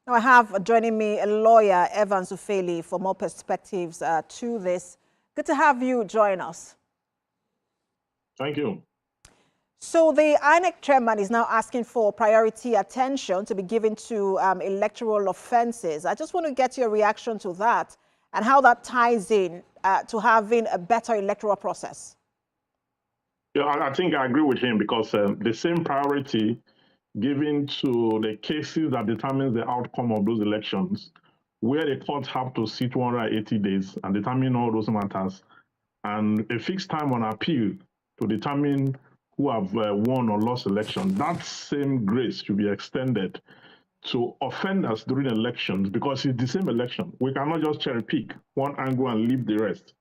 Now I have joining me a lawyer, Ufeli, for more perspectives to this. Good to have you join us. Thank you. So the INEC chairman is now asking for priority attention to be given to electoral offences. I just want to get your reaction to that and how that ties in to having a better electoral process. Yeah, I think I agree with him because the same priority given to the cases that determines the outcome of those elections, where the courts have to sit 180 days and determine all those matters, and a fixed time on appeal to determine who have won or lost election. That same grace should be extended to offenders during elections because it's the same election. We cannot just cherry pick one angle and leave the rest.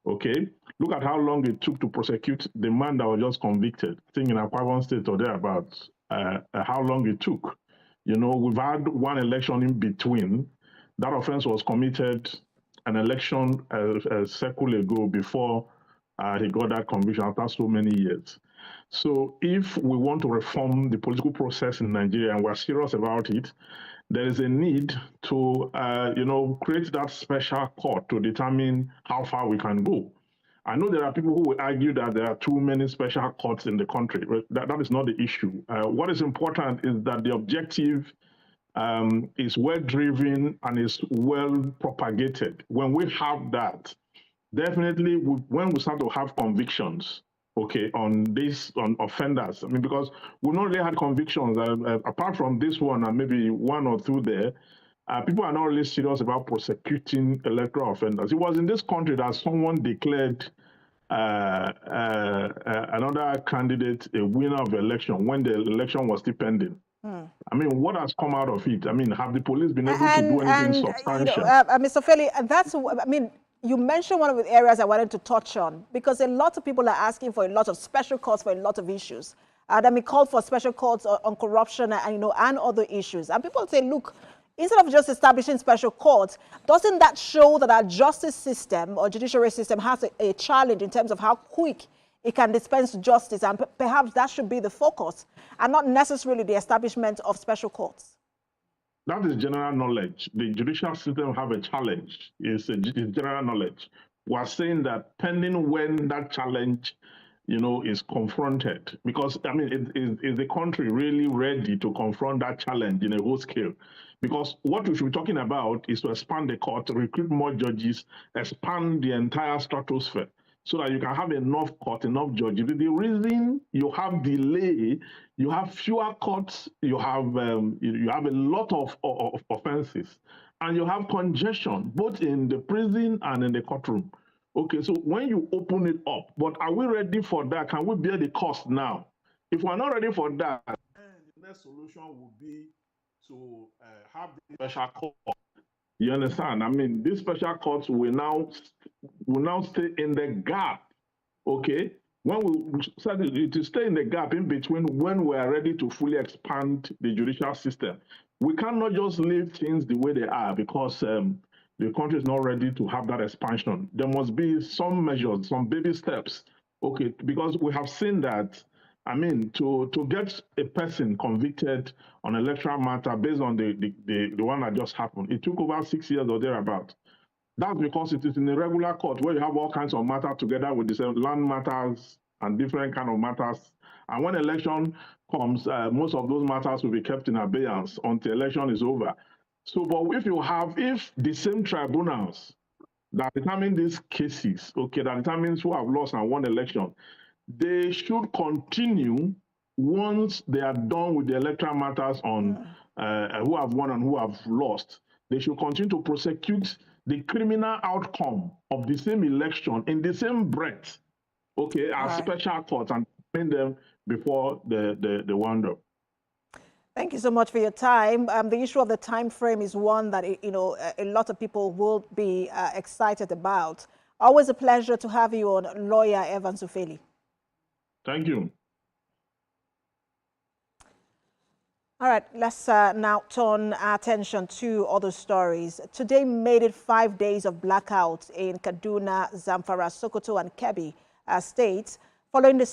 Okay, look at how long it took to prosecute the man that was just convicted, I think in Akwa Ibom State or thereabouts. How long it took. You know, we've had one election in between. That offense was committed an election a cycle ago before he got that conviction after so many years. So if we want to reform the political process in Nigeria and we're serious about it, there is a need to, create that special court to determine how far we can go. I know there are people who will argue that there are too many special courts in the country, but that is not the issue. What is important is that the objective is well driven and is well propagated. When we have that, definitely when we start to have convictions, okay, on offenders, I mean, because we've not really had convictions apart from this one and maybe one or two there. People are not really serious about prosecuting electoral offenders. It was in this country that someone declared another candidate a winner of the election when the election was still pending. I mean, what has come out of it? I mean, have the police been able to do anything substantial? Mr. Ufeli, you mentioned one of the areas I wanted to touch on because a lot of people are asking for a lot of special courts for a lot of issues. Then we called for special courts on corruption and other issues. And people say, look, instead of just establishing special courts, doesn't that show that our justice system or judiciary system has a challenge in terms of how quick it can dispense justice? And perhaps that should be the focus and not necessarily the establishment of special courts. That is general knowledge. The judicial system have a challenge. It's general knowledge. We're saying that pending when that challenge, is confronted. Because, I mean, is the country really ready to confront that challenge in a whole scale? Because what we should be talking about is to expand the court, recruit more judges, expand the entire stratosphere, so that you can have enough court, enough judges. The reason you have delay, you have fewer courts, you have a lot of offenses, and you have congestion both in the prison and in the courtroom. Okay, so when you open it up, but are we ready for that? Can we bear the cost now? If we're not ready for that, then the next solution would be to have the special court. You understand? I mean, these special courts will now stay in the gap, okay? When we started to stay in the gap in between when we are ready to fully expand the judicial system. We cannot just leave things the way they are because the country is not ready to have that expansion. There must be some measures, some baby steps, okay? Because we have seen that, I mean, to get a person convicted on an electoral matter based on the one that just happened, it took over 6 years or thereabout. That's because it is in a regular court where you have all kinds of matters together with the land matters and different kind of matters. And when election comes, most of those matters will be kept in abeyance until election is over. So, but if the same tribunals that determine these cases, okay, that determines who have lost and won election, they should continue once they are done with the electoral matters on who have won and who have lost. They should continue to prosecute the criminal outcome of the same election in the same breath, okay, as special courts and bring them before the wind up. Thank you so much for your time. The issue of the time frame is one that a lot of people will be excited about. Always a pleasure to have you on, lawyer Ufeli. Thank you. All right, let's now turn our attention to other stories. Today made it 5 days of blackout in Kaduna, Zamfara, Sokoto, and Kebbi states following the